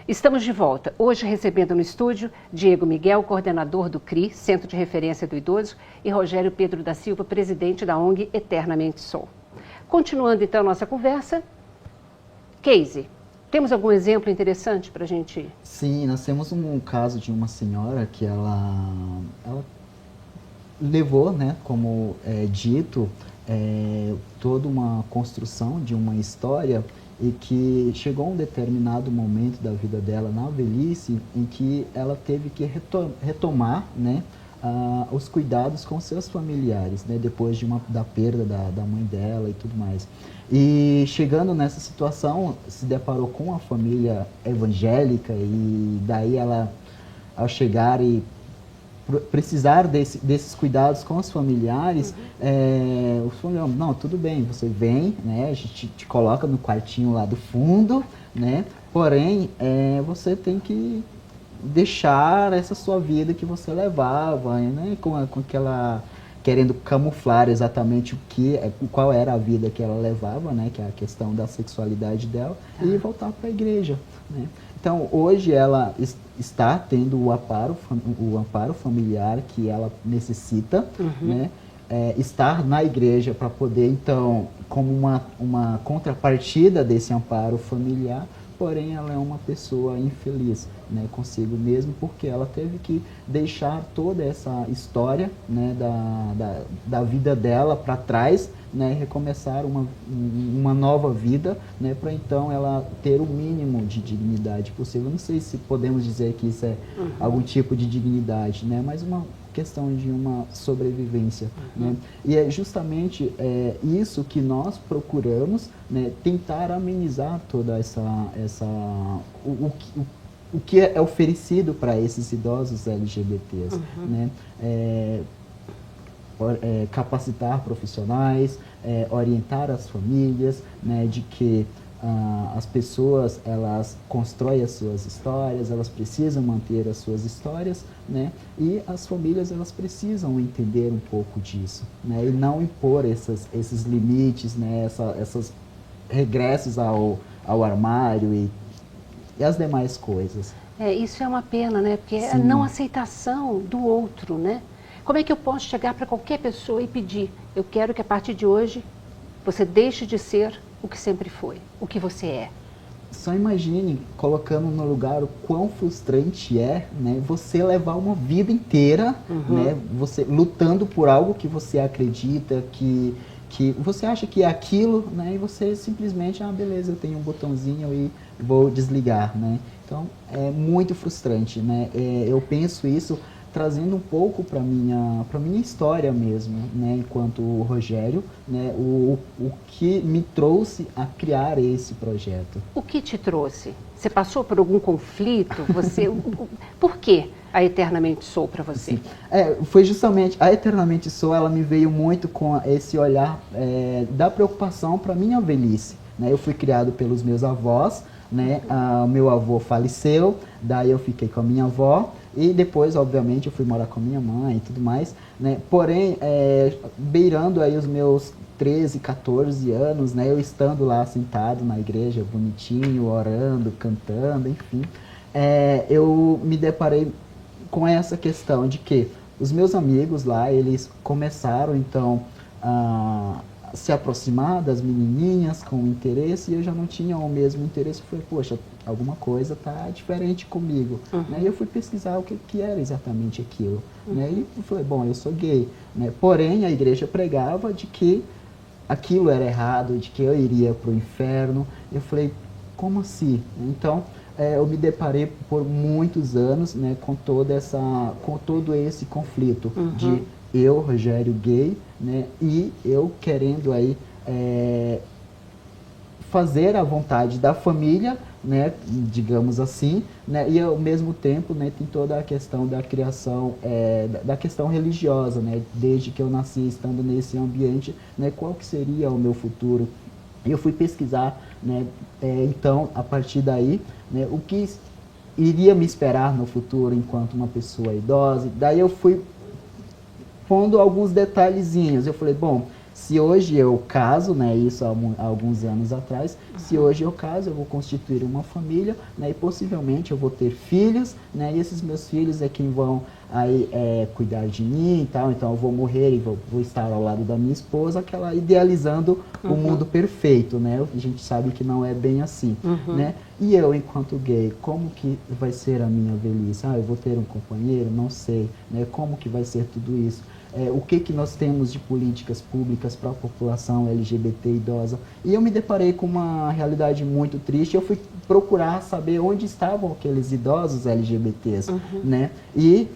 Estamos de volta, hoje recebendo no estúdio Diego Miguel, coordenador do CRI, Centro de Referência do Idoso, e Rogério Pedro da Silva, presidente da ONG Eternamente Sou. Continuando então nossa conversa, Casey, temos algum exemplo interessante para a gente? Sim, nós temos um caso de uma senhora que ela levou, né, como dito, toda uma construção de uma história e que chegou um determinado momento da vida dela na velhice em que ela teve que retomar, né, os cuidados com seus familiares, né, depois da perda da mãe dela e tudo mais. E chegando nessa situação, se deparou com uma família evangélica e daí ela, ao chegar e precisar desses cuidados com os familiares, os familiares, não, tudo bem, você vem, né, a gente te coloca no quartinho lá do fundo, né, porém, você tem que deixar essa sua vida que você levava, né, com aquela, querendo camuflar exatamente qual era a vida que ela levava, né, que é a questão da sexualidade dela, e voltar para a igreja, né. Então, hoje ela está tendo o amparo familiar que ela necessita, né? Estar na igreja para poder, então, como uma contrapartida desse amparo familiar, porém ela é uma pessoa infeliz, né, consigo mesmo, porque ela teve que deixar toda essa história, né, da vida dela para trás, né, recomeçar uma nova vida, né, para então ela ter o mínimo de dignidade possível. Não sei se podemos dizer que isso é algum tipo de dignidade, né, mas uma questão de uma sobrevivência, né? E é justamente isso que nós procuramos, né, tentar amenizar toda o que é oferecido para esses idosos LGBTs, né? Capacitar profissionais, orientar as famílias, né, de que as pessoas, elas constroem as suas histórias, elas precisam manter as suas histórias, né, e as famílias, elas precisam entender um pouco disso, né, e não impor esses limites, né, essas regressos ao armário e as demais coisas. Isso é uma pena, né? Porque é a Sim. não aceitação do outro, né? Como é que eu posso chegar para qualquer pessoa e pedir, eu quero que a partir de hoje você deixe de ser o que sempre foi, o que você é? Só imagine, colocando no lugar o quão frustrante é, né, você levar uma vida inteira, né, você lutando por algo que você acredita, que você acha que é aquilo, né, e você simplesmente, beleza, eu tenho um botãozinho e vou desligar, né. Então, é muito frustrante, né. Eu penso isso trazendo um pouco para minha história mesmo, né, enquanto Rogério, né, o que me trouxe a criar esse projeto. O que te trouxe? Você passou por algum conflito? Por que a Eternamente Sou para você? Sim. Foi justamente, a Eternamente Sou, ela me veio muito com esse olhar da preocupação para minha velhice, né. Eu fui criado pelos meus avós, né, o meu avô faleceu, daí eu fiquei com a minha avó, e depois, obviamente, eu fui morar com a minha mãe e tudo mais, né? Porém, beirando aí os meus 13, 14 anos, né? Eu estando lá sentado na igreja, bonitinho, orando, cantando, enfim, eu me deparei com essa questão de que os meus amigos lá, eles começaram, então, a se aproximar das menininhas com interesse, e eu já não tinha o mesmo interesse. Eu falei, poxa, alguma coisa tá diferente comigo, né? E eu fui pesquisar o que era exatamente aquilo, né? E eu falei, bom, eu sou gay, né? Porém, a igreja pregava de que aquilo era errado, de que eu iria para o inferno. Eu falei, como assim? Então, eu me deparei por muitos anos, né, com todo esse conflito de eu, Rogério, gay, né, e eu querendo aí fazer a vontade da família, né, digamos assim, né, e ao mesmo tempo, né, tem toda a questão da criação, da questão religiosa, né, desde que eu nasci estando nesse ambiente, né, qual que seria o meu futuro. E eu fui pesquisar, né, então, a partir daí, né, o que iria me esperar no futuro enquanto uma pessoa idosa. Daí eu fui pondo alguns detalhezinhos. Eu falei, bom, Se hoje eu caso, né, isso há alguns anos atrás, se hoje eu caso, eu vou constituir uma família, né, e possivelmente eu vou ter filhos, né, e esses meus filhos é quem vão aí cuidar de mim e tal, então eu vou morrer e vou estar ao lado da minha esposa, aquela idealizando o mundo perfeito, né, a gente sabe que não é bem assim, né, e eu, enquanto gay, como que vai ser a minha velhice? Eu vou ter um companheiro? Não sei, né, como que vai ser tudo isso? O que nós temos de políticas públicas para a população LGBT idosa? E eu me deparei com uma realidade muito triste. Eu fui procurar saber onde estavam aqueles idosos LGBTs, né? E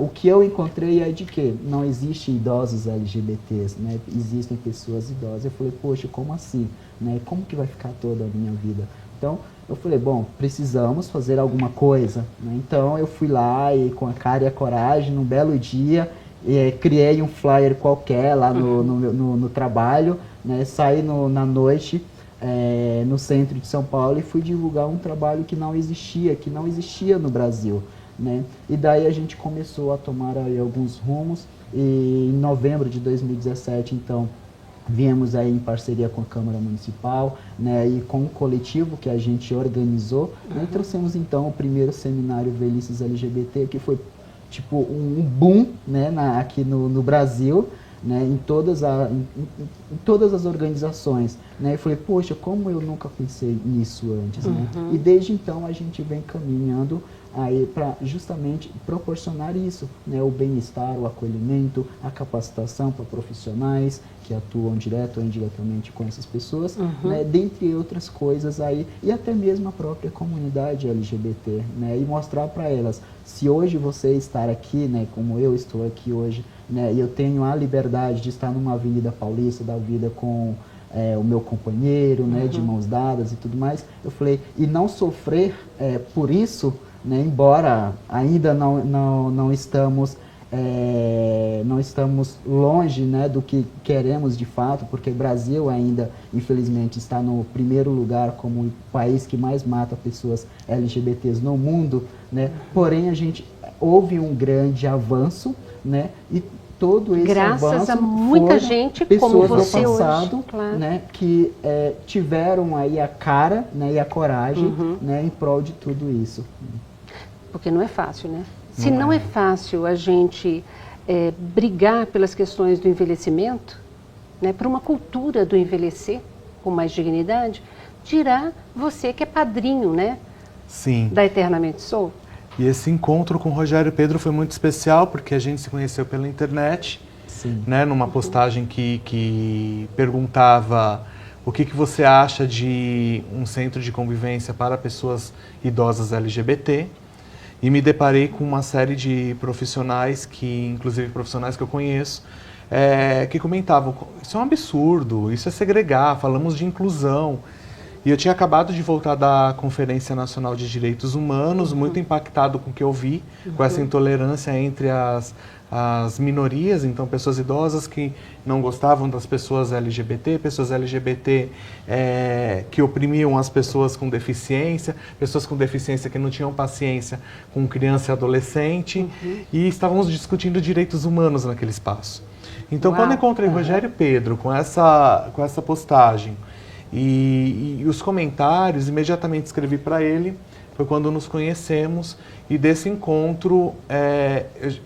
o que eu encontrei é de que não existem idosos LGBTs, né? Existem pessoas idosas. Eu falei, poxa, como assim? Né? Como que vai ficar toda a minha vida? Então, eu falei, bom, precisamos fazer alguma coisa, né? Então, eu fui lá e com a cara e a coragem, num belo dia, criei um flyer qualquer lá no trabalho, né? Saí na noite no centro de São Paulo e fui divulgar um trabalho que não existia no Brasil, né? E daí a gente começou a tomar aí alguns rumos e em novembro de 2017, então, viemos aí em parceria com a Câmara Municipal, né, e com o coletivo que a gente organizou, né, e trouxemos então o primeiro seminário Velhices LGBT, que foi tipo um boom, né, aqui no Brasil, né, em todas as organizações, né, e falei, poxa, como eu nunca pensei nisso antes, né, e desde então a gente vem caminhando aí para justamente proporcionar isso, né, o bem-estar, o acolhimento, a capacitação para profissionais que atuam direto ou indiretamente com essas pessoas, né, dentre outras coisas aí, e até mesmo a própria comunidade LGBT, né, e mostrar para elas, se hoje você estar aqui, né, como eu estou aqui hoje, né, e eu tenho a liberdade de estar numa Avenida Paulista da vida com o meu companheiro, né, de mãos dadas e tudo mais, eu falei, e não sofrer por isso, né, embora ainda não estamos longe, né, do que queremos de fato, porque o Brasil ainda, infelizmente, está no primeiro lugar como o país que mais mata pessoas LGBTs no mundo, né, porém houve um grande avanço, né, e todo esse graças avanço a muita gente como você pessoas do passado, hoje, claro, né, que tiveram aí a cara, né, e a coragem, né, em prol de tudo isso. Porque não é fácil, né? Se não é fácil a gente brigar pelas questões do envelhecimento, né, por uma cultura do envelhecer com mais dignidade, dirá você que é padrinho, né? Sim. Da Eternamente Sou. E esse encontro com o Rogério Pedro foi muito especial, porque a gente se conheceu pela internet, né, numa postagem que perguntava o que você acha de um centro de convivência para pessoas idosas LGBT. E me deparei com uma série de profissionais, inclusive profissionais que eu conheço, que comentavam, isso é um absurdo, isso é segregar, falamos de inclusão. E eu tinha acabado de voltar da Conferência Nacional de Direitos Humanos, muito impactado com o que eu vi, com essa intolerância entre as minorias, então pessoas idosas que não gostavam das pessoas LGBT, pessoas LGBT que oprimiam as pessoas com deficiência que não tinham paciência com criança e adolescente, e estávamos discutindo direitos humanos naquele espaço. Então, quando encontrei Rogério Pedro com essa postagem e os comentários, imediatamente escrevi para ele. Foi quando nos conhecemos, e desse encontro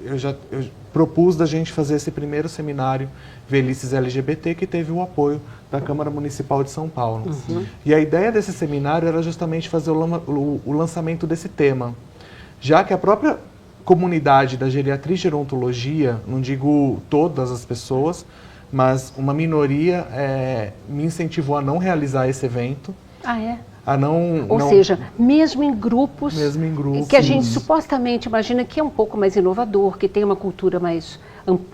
eu propus da gente fazer esse primeiro seminário Velhices LGBT, que teve o apoio da Câmara Municipal de São Paulo. E a ideia desse seminário era justamente fazer o lançamento desse tema, já que a própria comunidade da geriatria e gerontologia, não digo todas as pessoas, mas uma minoria me incentivou a não realizar esse evento. Ah, é? Ou seja, mesmo em grupos que a gente sim, supostamente imagina que é um pouco mais inovador, que tem uma cultura mais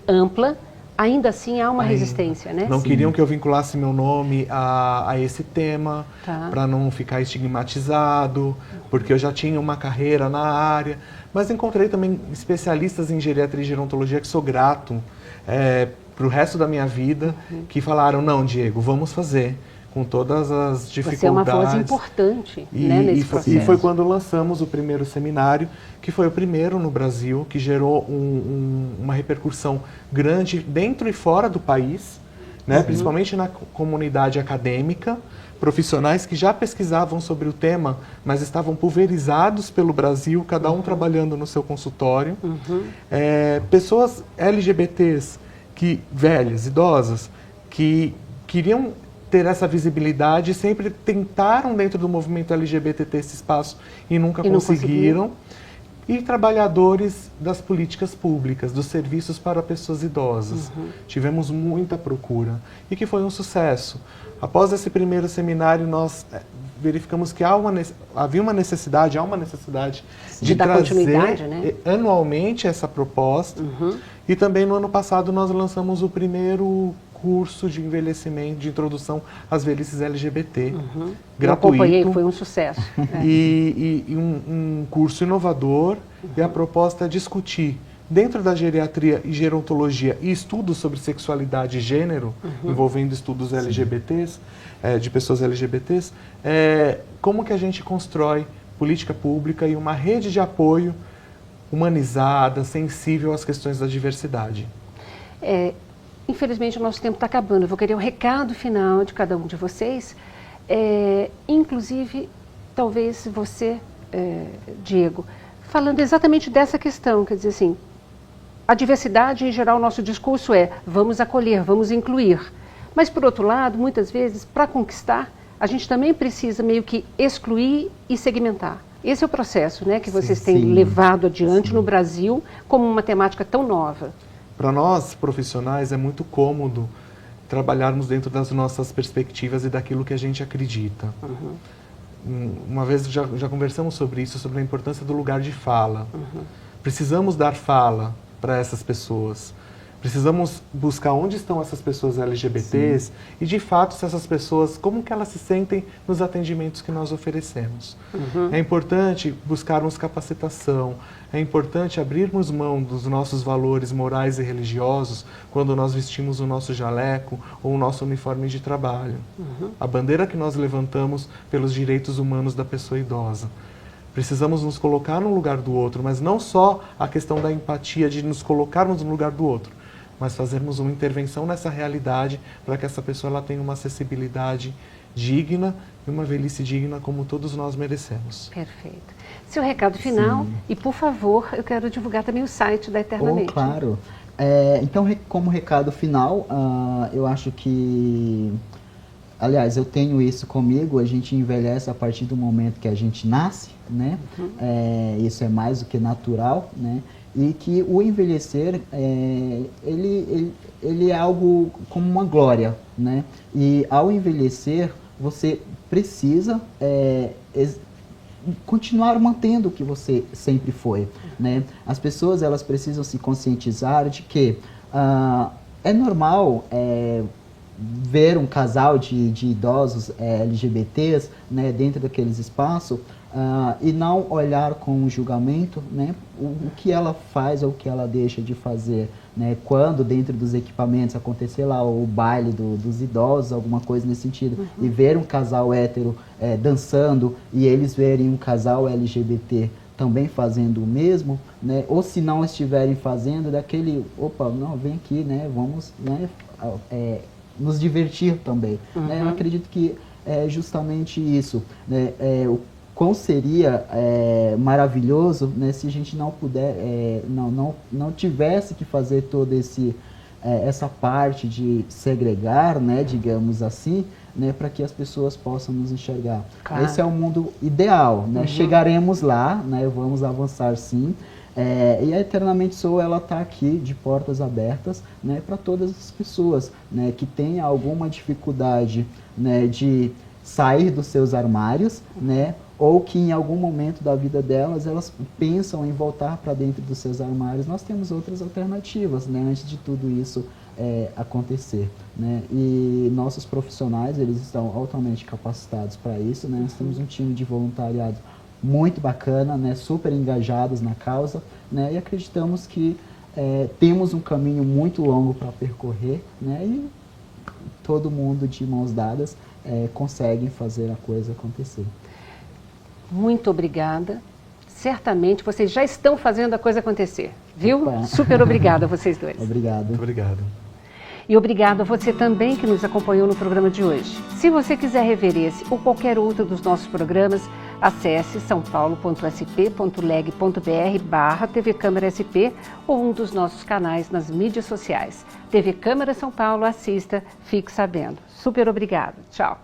ampla, ainda assim há uma resistência, né? Não queriam que eu vinculasse meu nome a esse tema, para não ficar estigmatizado, porque eu já tinha uma carreira na área, mas encontrei também especialistas em geriatria e gerontologia que sou grato para o resto da minha vida, que falaram, não, Diego, vamos fazer, com todas as dificuldades. Você é uma voz importante, né, nesse processo. E foi quando lançamos o primeiro seminário, que foi o primeiro no Brasil, que gerou uma repercussão grande dentro e fora do país, né? Principalmente na comunidade acadêmica, profissionais que já pesquisavam sobre o tema, mas estavam pulverizados pelo Brasil, cada um trabalhando no seu consultório. Pessoas LGBTs, velhas, idosas, que queriam ter essa visibilidade, sempre tentaram dentro do movimento LGBT ter esse espaço e nunca conseguiram. E trabalhadores das políticas públicas, dos serviços para pessoas idosas. Tivemos muita procura e que foi um sucesso. Após esse primeiro seminário, nós verificamos que há uma necessidade de trazer, né, anualmente essa proposta. E também no ano passado nós lançamos o primeiro curso de envelhecimento, de introdução às velhices LGBT, gratuito. Eu acompanhei, foi um sucesso. E um curso inovador, e a proposta é discutir, dentro da geriatria e gerontologia, e estudos sobre sexualidade e gênero, envolvendo estudos LGBTs, de pessoas LGBTs, como que a gente constrói política pública e uma rede de apoio humanizada, sensível às questões da diversidade. Infelizmente, o nosso tempo está acabando. Eu vou querer o recado final de cada um de vocês. Inclusive, talvez você, Diego, falando exatamente dessa questão, quer dizer assim, a diversidade, em geral, o nosso discurso é vamos acolher, vamos incluir. Mas, por outro lado, muitas vezes, para conquistar, a gente também precisa meio que excluir e segmentar. Esse é o processo, né, que vocês têm levado adiante no Brasil como uma temática tão nova. Para nós, profissionais, é muito cômodo trabalharmos dentro das nossas perspectivas e daquilo que a gente acredita. Uma vez já conversamos sobre isso, sobre a importância do lugar de fala. Precisamos dar fala para essas pessoas. Precisamos buscar onde estão essas pessoas LGBTs e, de fato, se essas pessoas, como que elas se sentem nos atendimentos que nós oferecemos. É importante buscarmos capacitação, é importante abrirmos mão dos nossos valores morais e religiosos quando nós vestimos o nosso jaleco ou o nosso uniforme de trabalho. A bandeira que nós levantamos pelos direitos humanos da pessoa idosa. Precisamos nos colocar no lugar do outro, mas não só a questão da empatia, de nos colocarmos no lugar do outro, mas fazermos uma intervenção nessa realidade para que essa pessoa ela tenha uma acessibilidade digna e uma velhice digna como todos nós merecemos. Perfeito. Seu recado final e, por favor, eu quero divulgar também o site da Eternamente. Claro. Então, como recado final, eu acho que, aliás, eu tenho isso comigo, a gente envelhece a partir do momento que a gente nasce, né? Isso é mais do que natural, né? E que o envelhecer, ele é algo como uma glória, né? E ao envelhecer, você precisa continuar mantendo o que você sempre foi, né? As pessoas, elas precisam se conscientizar de que é normal ver um casal de idosos LGBTs, né, dentro daqueles espaços, e não olhar com julgamento, né, o que ela faz ou o que ela deixa de fazer, né, quando dentro dos equipamentos acontecer lá o baile dos idosos, alguma coisa nesse sentido, e ver um casal hétero dançando e eles verem um casal LGBT também fazendo o mesmo, né, ou se não estiverem fazendo, daquele, opa, não, vem aqui, né, vamos, né, nos divertir também. Né, eu acredito que é justamente isso, né, quão seria maravilhoso, né, se a gente não puder, não tivesse que fazer toda essa parte de segregar, né, digamos assim, né, para que as pessoas possam nos enxergar. Claro. Esse é o mundo ideal, né? Chegaremos lá, né, vamos avançar sim. E a Eternamente Sou, ela está aqui de portas abertas, né, para todas as pessoas, né, que têm alguma dificuldade, né, de sair dos seus armários, né, ou que em algum momento da vida delas, elas pensam em voltar para dentro dos seus armários. Nós temos outras alternativas, né, antes de tudo isso acontecer, né, e nossos profissionais, eles estão altamente capacitados para isso, né, nós temos um time de voluntariado muito bacana, né, super engajados na causa, né, e acreditamos que temos um caminho muito longo para percorrer, né, e todo mundo de mãos dadas consegue fazer a coisa acontecer. Muito obrigada. Certamente vocês já estão fazendo a coisa acontecer, viu? Opa. Super obrigada a vocês dois. Obrigado. Muito obrigado. E obrigado a você também que nos acompanhou no programa de hoje. Se você quiser rever esse ou qualquer outro dos nossos programas, acesse saopaulo.sp.leg.br/TV Câmara SP ou um dos nossos canais nas mídias sociais. TV Câmara São Paulo, assista, fique sabendo. Super obrigada. Tchau.